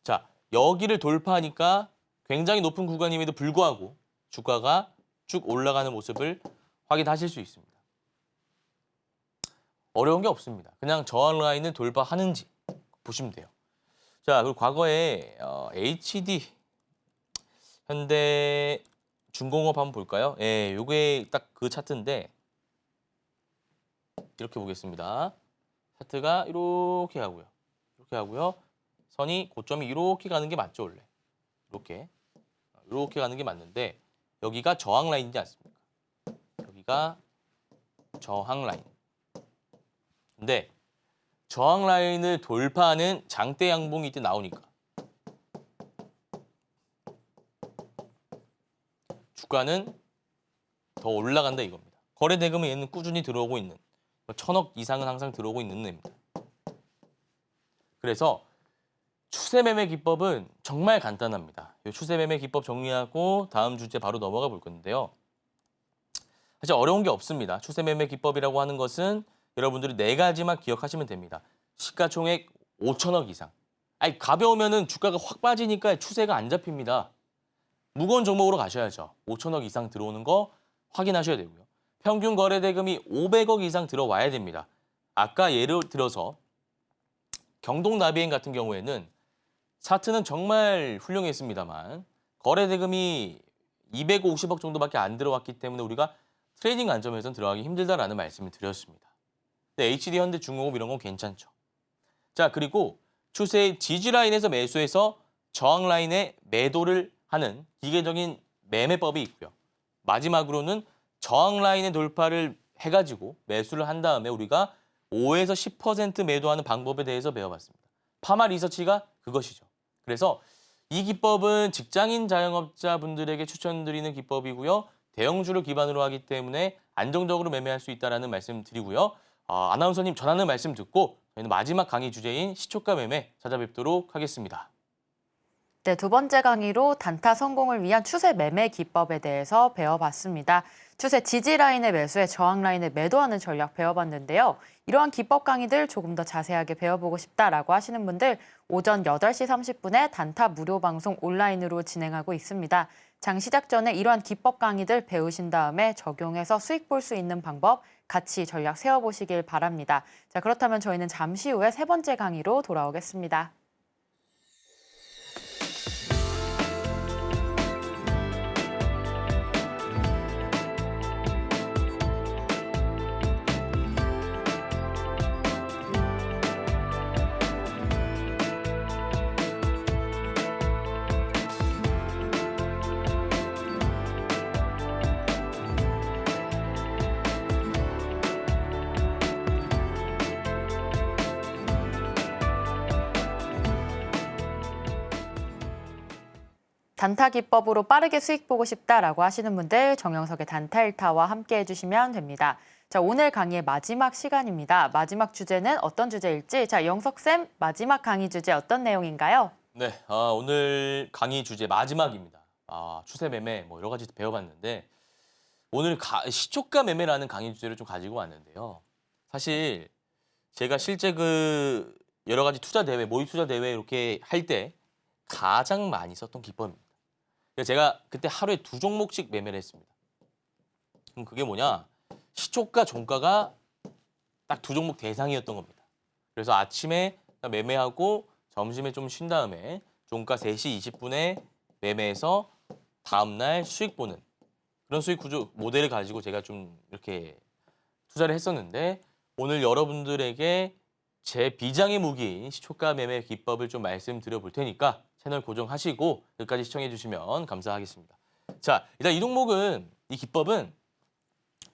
자, 여기를 돌파하니까 굉장히 높은 구간임에도 불구하고 주가가 쭉 올라가는 모습을 확인하실 수 있습니다. 어려운 게 없습니다. 그냥 저항 라인을 돌파하는지 보시면 돼요. 자, 그리고 과거에 HD 현대 중공업 한번 볼까요? 예, 요게 딱 그 차트인데 이렇게 보겠습니다. 차트가 이렇게 가고요. 이렇게 가고요. 선이 고점이 이렇게 가는 게 맞죠, 원래? 이렇게 가는 게 맞는데 여기가 저항 라인이지 않습니까? 여기가 저항 라인. 근데 저항 라인을 돌파하는 장대 양봉이 이때 나오니까 주가는 더 올라간다 이겁니다. 거래 대금은 얘는 꾸준히 들어오고 있는 1,000억 이상은 항상 들어오고 있는 애입니다. 그래서 추세 매매 기법은 정말 간단합니다. 이 추세 매매 기법 정리하고 다음 주제 바로 넘어가 볼 건데요. 사실 어려운 게 없습니다. 추세 매매 기법이라고 하는 것은 여러분들이 4가지만 기억하시면 됩니다. 시가총액 5천억 이상. 아니 가벼우면은 주가가 확 빠지니까 추세가 안 잡힙니다. 무거운 종목으로 가셔야죠. 5천억 이상 들어오는 거 확인하셔야 되고요. 평균 거래 대금이 500억 이상 들어와야 됩니다. 아까 예를 들어서 경동나비엔 같은 경우에는 차트는 정말 훌륭했습니다만 거래 대금이 250억 정도밖에 안 들어왔기 때문에 우리가 트레이딩 관점에서는 들어가기 힘들다라는 말씀을 드렸습니다. 근데 HD 현대 중공업 이런 건 괜찮죠. 자, 그리고 추세의 지지 라인에서 매수해서 저항 라인에 매도를 하는 기계적인 매매법이 있고요. 마지막으로는 저항 라인의 돌파를 해가지고 매수를 한 다음에 우리가 5에서 10% 매도하는 방법에 대해서 배워봤습니다. 파마 리서치가 그것이죠. 그래서 이 기법은 직장인 자영업자분들에게 추천드리는 기법이고요. 대형주를 기반으로 하기 때문에 안정적으로 매매할 수 있다는 말씀 드리고요. 아나운서님 전하는 말씀 듣고 저희는 마지막 강의 주제인 시초가 매매 찾아뵙도록 하겠습니다. 네, 2번째 강의로 단타 성공을 위한 추세 매매 기법에 대해서 배워봤습니다. 추세 지지 라인의 매수에 저항 라인에 매도하는 전략 배워봤는데요. 이러한 기법 강의들 조금 더 자세하게 배워보고 싶다라고 하시는 분들 오전 8시 30분에 단타 무료 방송 온라인으로 진행하고 있습니다. 장 시작 전에 이러한 기법 강의들 배우신 다음에 적용해서 수익 볼 수 있는 방법 같이 전략 세워보시길 바랍니다. 자, 그렇다면 저희는 잠시 후에 3번째 강의로 돌아오겠습니다. 단타 기법으로 빠르게 수익 보고 싶다라고 하시는 분들 정영석의 단타 1타와 함께 해주시면 됩니다. 자, 오늘 강의의 마지막 시간입니다. 마지막 주제는 어떤 주제일지. 자, 영석쌤 마지막 강의 주제 어떤 내용인가요? 네, 오늘 강의 주제 마지막입니다. 추세 매매 뭐 여러 가지 배워봤는데 오늘 시초가 매매라는 강의 주제를 좀 가지고 왔는데요. 사실 제가 실제 그 여러 가지 투자 대회, 모의 투자 대회 이렇게 할 때 가장 많이 썼던 기법입니다. 그래서 제가 그때 하루에 2종목씩 매매를 했습니다. 그럼 그게 뭐냐? 시초가, 종가가 딱 2종목 대상이었던 겁니다. 그래서 아침에 매매하고 점심에 좀 쉰 다음에 종가 3시 20분에 매매해서 다음날 수익 보는 그런 수익 구조 모델을 가지고 제가 좀 이렇게 투자를 했었는데 오늘 여러분들에게 제 비장의 무기인 시초가 매매 기법을 좀 말씀드려 볼 테니까 채널 고정하시고 끝까지 시청해 주시면 감사하겠습니다. 자, 일단 이 기법은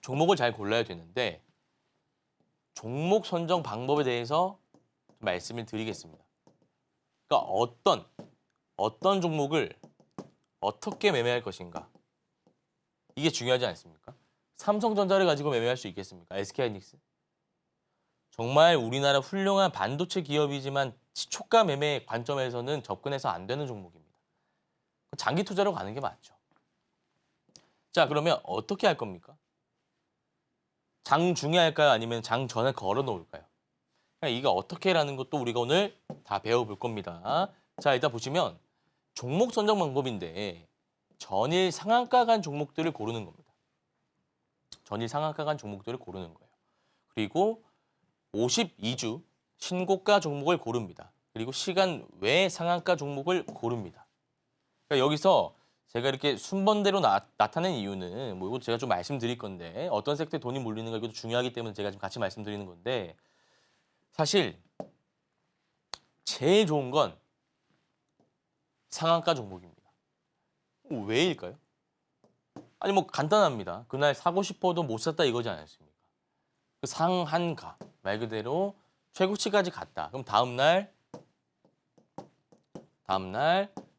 종목을 잘 골라야 되는데 종목 선정 방법에 대해서 말씀을 드리겠습니다. 그러니까 어떤 종목을 어떻게 매매할 것인가. 이게 중요하지 않습니까? 삼성전자를 가지고 매매할 수 있겠습니까? SK하이닉스? 정말 우리나라 훌륭한 반도체 기업이지만 시초가 매매 관점에서는 접근해서 안 되는 종목입니다. 장기 투자로 가는 게 맞죠. 자, 그러면 어떻게 할 겁니까? 장 중에 할까요? 아니면 장 전에 걸어 놓을까요? 이게 어떻게라는 것도 우리가 오늘 다 배워볼 겁니다. 자, 일단 보시면 종목 선정 방법인데 전일 상한가 간 종목들을 고르는 겁니다. 전일 상한가 간 종목들을 고르는 거예요. 그리고 52주 신고가 종목을 고릅니다. 그리고 시간 외 상한가 종목을 고릅니다. 그러니까 여기서 제가 이렇게 순번대로 나타낸 이유는 뭐 이거 제가 좀 말씀드릴 건데 어떤 섹터에 돈이 몰리는가 이것도 중요하기 때문에 제가 지금 같이 말씀드리는 건데 사실 제일 좋은 건 상한가 종목입니다. 왜일까요? 아니 뭐 간단합니다. 그날 사고 싶어도 못 샀다 이거지 않습니까? 그 상한가 말 그대로 최고치까지 갔다. 그럼 다음날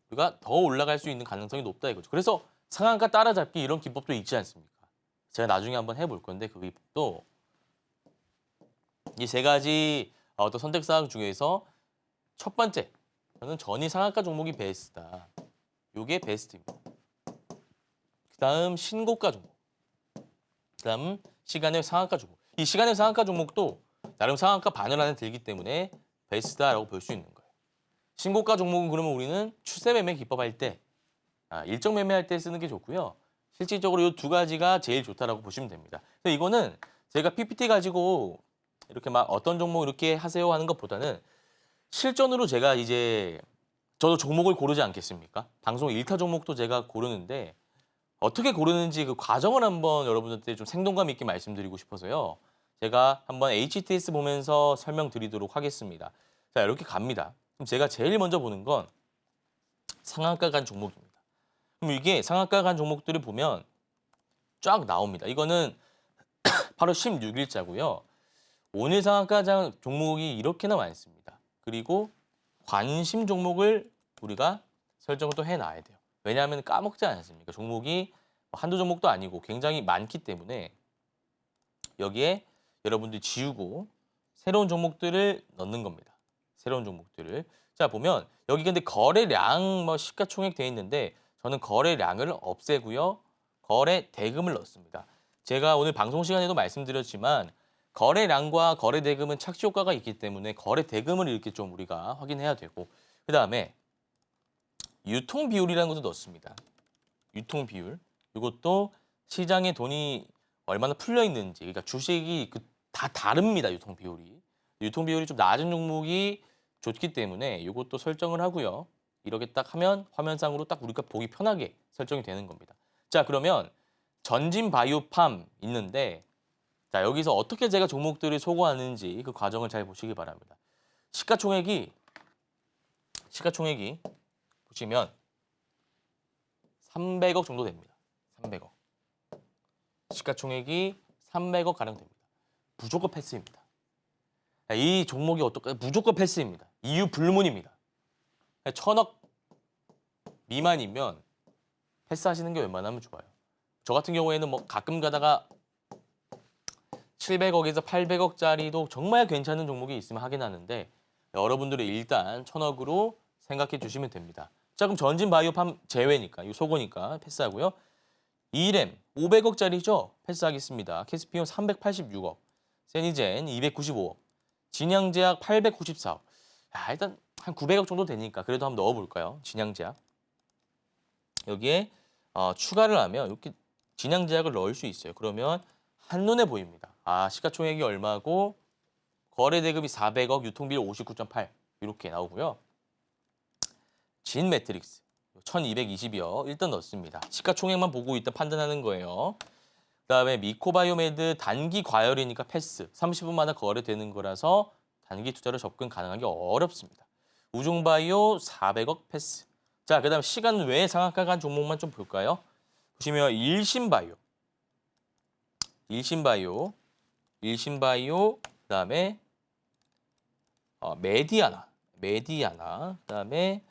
우리가 더 올라갈 수 있는 가능성이 높다 이거죠. 그래서 상한가 따라잡기 이런 기법도 있지 않습니까? 제가 나중에 한번 해볼 건데 그 기법도 이 세 가지 어떤 선택 사항 중에서 첫 번째 저는 전일 상한가 종목이 베스트다. 이게 베스트입니다. 그다음 신고가 종목. 그다음 시간의 상한가 종목. 이 시간의 상한가 종목도 나름 상한가 반열 안에 들기 때문에 베스트다라고 볼 수 있는 거예요. 신고가 종목은 그러면 우리는 추세 매매 기법할 때, 일정 매매할 때 쓰는 게 좋고요. 실질적으로 이 두 가지가 제일 좋다라고 보시면 됩니다. 근데 이거는 제가 PPT 가지고 이렇게 막 어떤 종목 이렇게 하세요 하는 것보다는 실전으로 제가 이제 저도 종목을 고르지 않겠습니까? 방송 1타 종목도 제가 고르는데 어떻게 고르는지 그 과정을 한번 여러분들한테 좀 생동감 있게 말씀드리고 싶어서요. 제가 한번 HTS 보면서 설명드리도록 하겠습니다. 자, 이렇게 갑니다. 그럼 제가 제일 먼저 보는 건 상한가 간 종목입니다. 그럼 이게 상한가 간 종목들을 보면 쫙 나옵니다. 이거는 8월 16일자고요. 오늘 상한가 종목이 이렇게나 많습니다. 그리고 관심 종목을 우리가 설정을 또 해놔야 돼요. 왜냐하면 까먹지 않습니까? 종목이 한두 종목도 아니고 굉장히 많기 때문에 여기에 여러분들이 지우고 새로운 종목들을 넣는 겁니다. 새로운 종목들을. 자, 보면 여기 근데 거래량 시가총액 돼 있는데 저는 거래량을 없애고요. 거래 대금을 넣습니다. 제가 오늘 방송 시간에도 말씀드렸지만 거래량과 거래 대금은 착시 효과가 있기 때문에 거래 대금을 이렇게 좀 우리가 확인해야 되고 그다음에 유통 비율이라는 것도 넣습니다. 유통 비율. 이것도 시장에 돈이 얼마나 풀려 있는지. 그러니까 주식이 다 다릅니다. 유통 비율이. 유통 비율이 좀 낮은 종목이 좋기 때문에 이것도 설정을 하고요. 이렇게 딱 하면 화면상으로 딱 우리가 보기 편하게 설정이 되는 겁니다. 자, 그러면 전진 바이오팜 있는데 자, 여기서 어떻게 제가 종목들을 소거하는지 그 과정을 잘 보시기 바랍니다. 시가총액이 보시면 300억 정도 됩니다. 300억. 시가총액이 300억 가량 됩니다. 무조건 패스입니다. 이 종목이 무조건 패스입니다. 이유 불문입니다. 1000억 미만이면 패스하시는 게 웬만하면 좋아요. 저 같은 경우에는 뭐 가끔 가다가 700억에서 800억짜리도 정말 괜찮은 종목이 있으면 하긴 하는데 여러분들이 일단 1000억으로 생각해 주시면 됩니다. 자, 그럼 전진바이오팜 제외니까, 이 속어니까 패스하고요. 이램 500억짜리죠? 패스하겠습니다. 캐스피온 386억, 세니젠 295억, 진양제약 894억. 야, 일단 한 900억 정도 되니까 그래도 한번 넣어볼까요? 진양제약. 여기에 추가를 하면 이렇게 진양제약을 넣을 수 있어요. 그러면 한눈에 보입니다. 아, 시가총액이 얼마고 거래대금이 400억, 유통비율 59.8 이렇게 나오고요. 진매트릭스 1220여 일단 넣습니다. 시가총액만 보고 일단 판단하는 거예요. 그다음에 미코바이오메드 단기 과열이니까 패스. 30분마다 거래되는 거라서 단기 투자로 접근 가능하기 어렵습니다. 우종바이오 400억 패스. 자, 그다음 시간 외에 상한가 간 종목만 좀 볼까요? 보시면 일신바이오, 그다음에 메디아나, 그다음에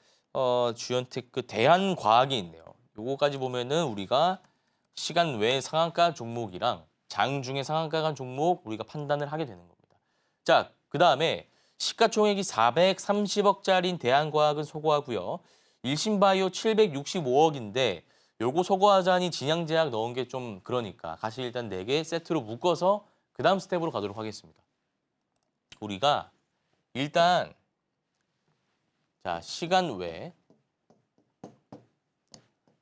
주연테크, 대한과학이 있네요. 요거까지 보면은 우리가 시간 외 상한가 종목이랑 장중에 상한가 간 종목 우리가 판단을 하게 되는 겁니다. 자, 그다음에 시가총액이 430억짜리인 대한과학은 소거하고요. 일신바이오 765억인데 요거 소거하자니 진양제약 넣은 게 좀 그러니까 같이 일단 4개 세트로 묶어서 그 다음 스텝으로 가도록 하겠습니다. 우리가 일단 자, 시간 외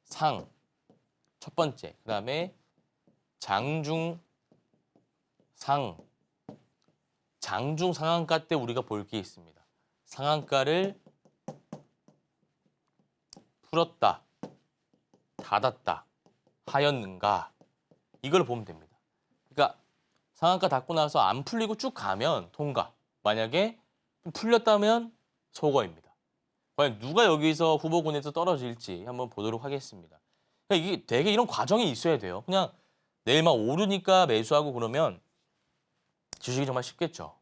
상 첫 번째, 그 다음에 장중 상한가 때 우리가 볼 게 있습니다. 상한가를 풀었다, 닫았다, 하였는가, 이걸 보면 됩니다. 그러니까 상한가 닫고 나서 안 풀리고 쭉 가면 통과, 만약에 좀 풀렸다면 소거입니다. 과연 누가 여기서 후보군에서 떨어질지 한번 보도록 하겠습니다. 그러니까 이게 되게 이런 과정이 있어야 돼요. 그냥 내일 막 오르니까 매수하고 그러면 주식이 정말 쉽겠죠.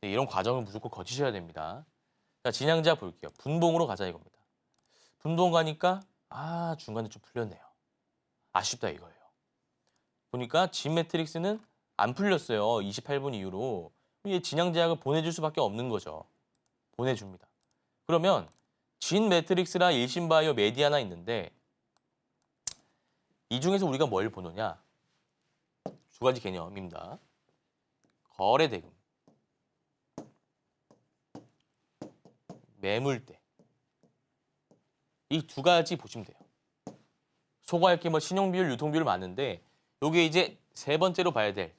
이런 과정을 무조건 거치셔야 됩니다. 자, 진양제약 볼게요. 분봉으로 가자 이겁니다. 분봉 가니까 중간에 좀 풀렸네요. 아쉽다 이거예요. 보니까 진매트릭스는 안 풀렸어요. 28분 이후로. 진양제약을 보내줄 수밖에 없는 거죠. 보내줍니다. 그러면 진매트릭스랑 일신바이오, 메디아나 있는데 이 중에서 우리가 뭘 보느냐? 두 가지 개념입니다. 거래대금, 매물대. 이 두 가지 보시면 돼요. 소거할 게 뭐 신용비율, 유통비율 많은데 이게 이제 세 번째로 봐야 될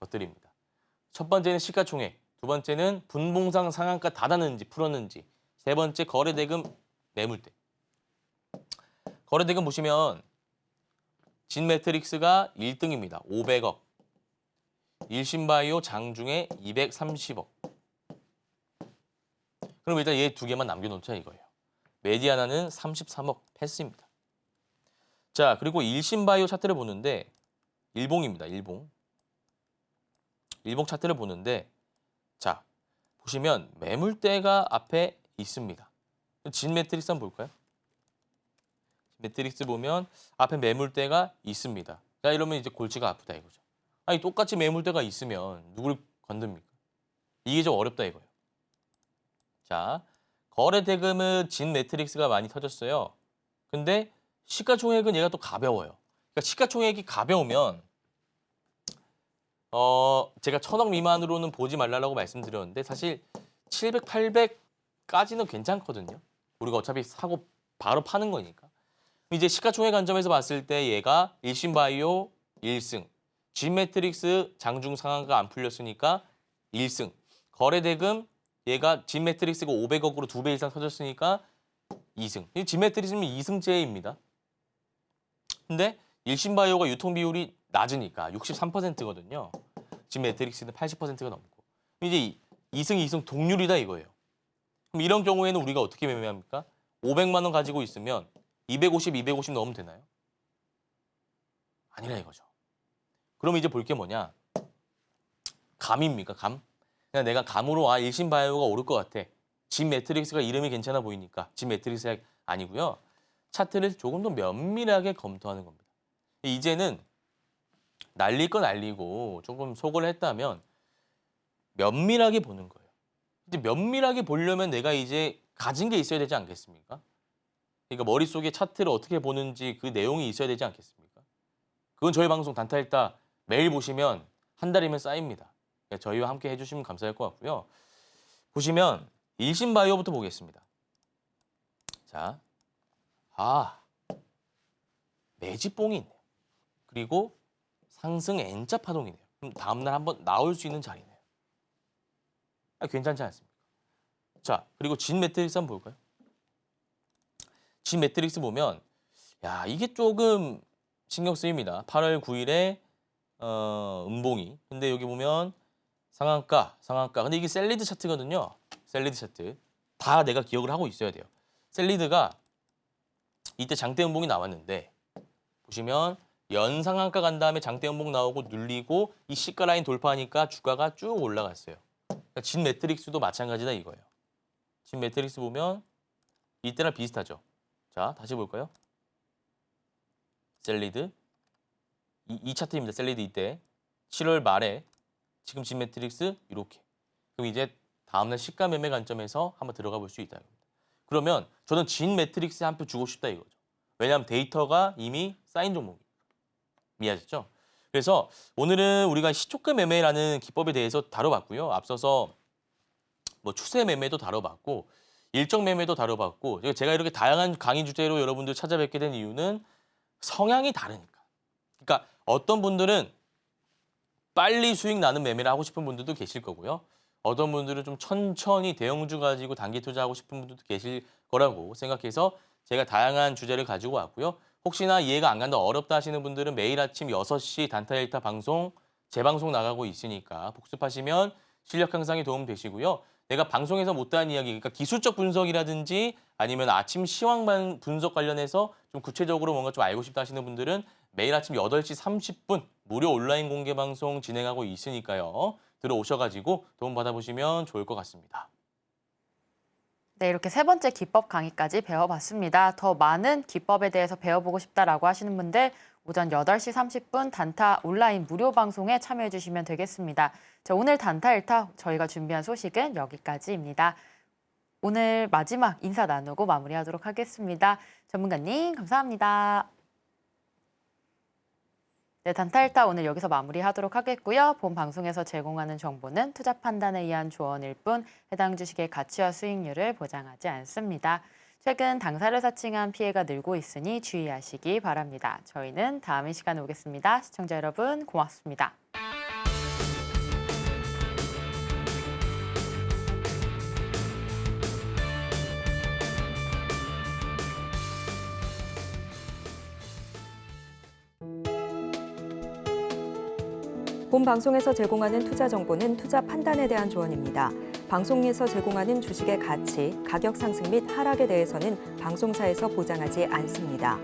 것들입니다. 첫 번째는 시가총액, 두 번째는 분봉상 상한가 닫았는지 풀었는지, 세 번째 거래대금, 매물대. 거래대금 보시면 진매트릭스가 1등입니다. 500억. 일신바이오 장중에 230억. 그럼 일단 얘 두 개만 남겨놓자 이거예요. 메디아나는 33억 패스입니다. 자, 그리고 일신바이오 차트를 보는데 일봉입니다. 일봉 차트를 보는데 자, 보시면 매물대가 앞에 있습니다. 진매트릭스 한번 볼까요? 매트릭스 보면 앞에 매물대가 있습니다. 자, 이러면 이제 골치가 아프다 이거죠. 아니, 똑같이 매물대가 있으면 누굴 건듭니까? 이게 좀 어렵다 이거예요. 자, 거래대금은 진매트릭스가 많이 터졌어요. 근데 시가총액은 얘가 또 가벼워요. 그러니까 시가총액이 가벼우면 제가 1000억 미만으로는 보지 말라고 말씀드렸는데 사실 700, 800까지는 괜찮거든요. 우리가 어차피 사고 바로 파는 거니까. 이제 시가총액 관점에서 봤을 때 얘가 일신바이오 1승, 진매트릭스 장중 상한가 안 풀렸으니까 1승, 거래대금 얘가 진매트릭스가 500억으로 2배 이상 터졌으니까 2승. 진매트릭스는 2승째입니다. 근데 일신바이오가 유통비율이 낮으니까 63%거든요. 진매트릭스는 80%가 넘고. 이제 2승 동률이다 이거예요. 그럼 이런 경우에는 우리가 어떻게 매매합니까? 500만 원 가지고 있으면 250 넣으면 되나요? 아니라 이거죠. 그럼 이제 볼 게 뭐냐? 감입니까? 감? 그냥 내가 감으로 일신바이오가 오를 것 같아. 진매트릭스가 이름이 괜찮아 보이니까. 진매트릭스가 아니고요. 차트를 조금 더 면밀하게 검토하는 겁니다. 이제는 날릴 거 날리고 조금 속을 했다면 면밀하게 보는 거예요. 이제 면밀하게 보려면 내가 이제 가진 게 있어야 되지 않겠습니까? 그러니까 머릿속에 차트를 어떻게 보는지 그 내용이 있어야 되지 않겠습니까? 그건 저희 방송 단타일타 매일 보시면 한 달이면 쌓입니다. 그러니까 저희와 함께 해주시면 감사할 것 같고요. 보시면 일신바이오부터 보겠습니다. 자, 매집봉이 있네요. 그리고 상승 N자 파동이네요. 그럼 다음날 한번 나올 수 있는 자리네요. 괜찮지 않습니까? 자, 그리고 진 매트릭스 한번 볼까요? 진 매트릭스 보면 야, 이게 조금 신경 쓰입니다. 8월 9일에 음봉이. 근데 여기 보면 상한가. 근데 이게 셀리드 차트거든요. 셀리드 차트. 다 내가 기억을 하고 있어야 돼요. 셀리드가 이때 장대 음봉이 나왔는데 보시면 연상한가 간 다음에 장대 음봉 나오고 눌리고 이 시가 라인 돌파하니까 주가가 쭉 올라갔어요. 그러니까 진 매트릭스도 마찬가지다 이거예요. 진 매트릭스 보면 이때랑 비슷하죠. 자, 다시 볼까요? 셀리드. 이 차트입니다. 셀리드 이때. 7월 말에 지금 진 매트릭스 이렇게. 그럼 이제 다음날 시가 매매 관점에서 한번 들어가 볼 수 있다. 그러면 저는 진 매트릭스에 한 표 주고 싶다 이거죠. 왜냐하면 데이터가 이미 쌓인 종목이에요. 이해하셨죠? 그래서 오늘은 우리가 시초가 매매라는 기법에 대해서 다뤄봤고요. 앞서서 뭐 추세 매매도 다뤄봤고 일정 매매도 다뤄봤고 제가 이렇게 다양한 강의 주제로 여러분들 찾아뵙게 된 이유는 성향이 다르니까. 그러니까 어떤 분들은 빨리 수익 나는 매매를 하고 싶은 분들도 계실 거고요. 어떤 분들은 좀 천천히 대형주 가지고 단기 투자하고 싶은 분들도 계실 거라고 생각해서 제가 다양한 주제를 가지고 왔고요. 혹시나 이해가 안 간다, 어렵다 하시는 분들은 매일 아침 6시 단타일타 방송, 재방송 나가고 있으니까 복습하시면 실력 향상에 도움 되시고요. 내가 방송에서 못다한 이야기, 그러니까 기술적 분석이라든지 아니면 아침 시황 분석 관련해서 좀 구체적으로 뭔가 좀 알고 싶다 하시는 분들은 매일 아침 8시 30분 무료 온라인 공개 방송 진행하고 있으니까요. 들어오셔가지고 도움 받아보시면 좋을 것 같습니다. 네, 이렇게 세 번째 기법 강의까지 배워봤습니다. 더 많은 기법에 대해서 배워보고 싶다라고 하시는 분들 오전 8시 30분 단타 온라인 무료 방송에 참여해 주시면 되겠습니다. 자, 오늘 단타 1타 저희가 준비한 소식은 여기까지입니다. 오늘 마지막 인사 나누고 마무리하도록 하겠습니다. 전문가님 감사합니다. 네, 단타 1타 오늘 여기서 마무리하도록 하겠고요. 본 방송에서 제공하는 정보는 투자 판단에 의한 조언일 뿐 해당 주식의 가치와 수익률을 보장하지 않습니다. 최근 당사를 사칭한 피해가 늘고 있으니 주의하시기 바랍니다. 저희는 다음 이 시간에 오겠습니다. 시청자 여러분 고맙습니다. 본 방송에서 제공하는 투자 정보는 투자 판단에 대한 조언입니다. 방송에서 제공하는 주식의 가치, 가격 상승 및 하락에 대해서는 방송사에서 보장하지 않습니다.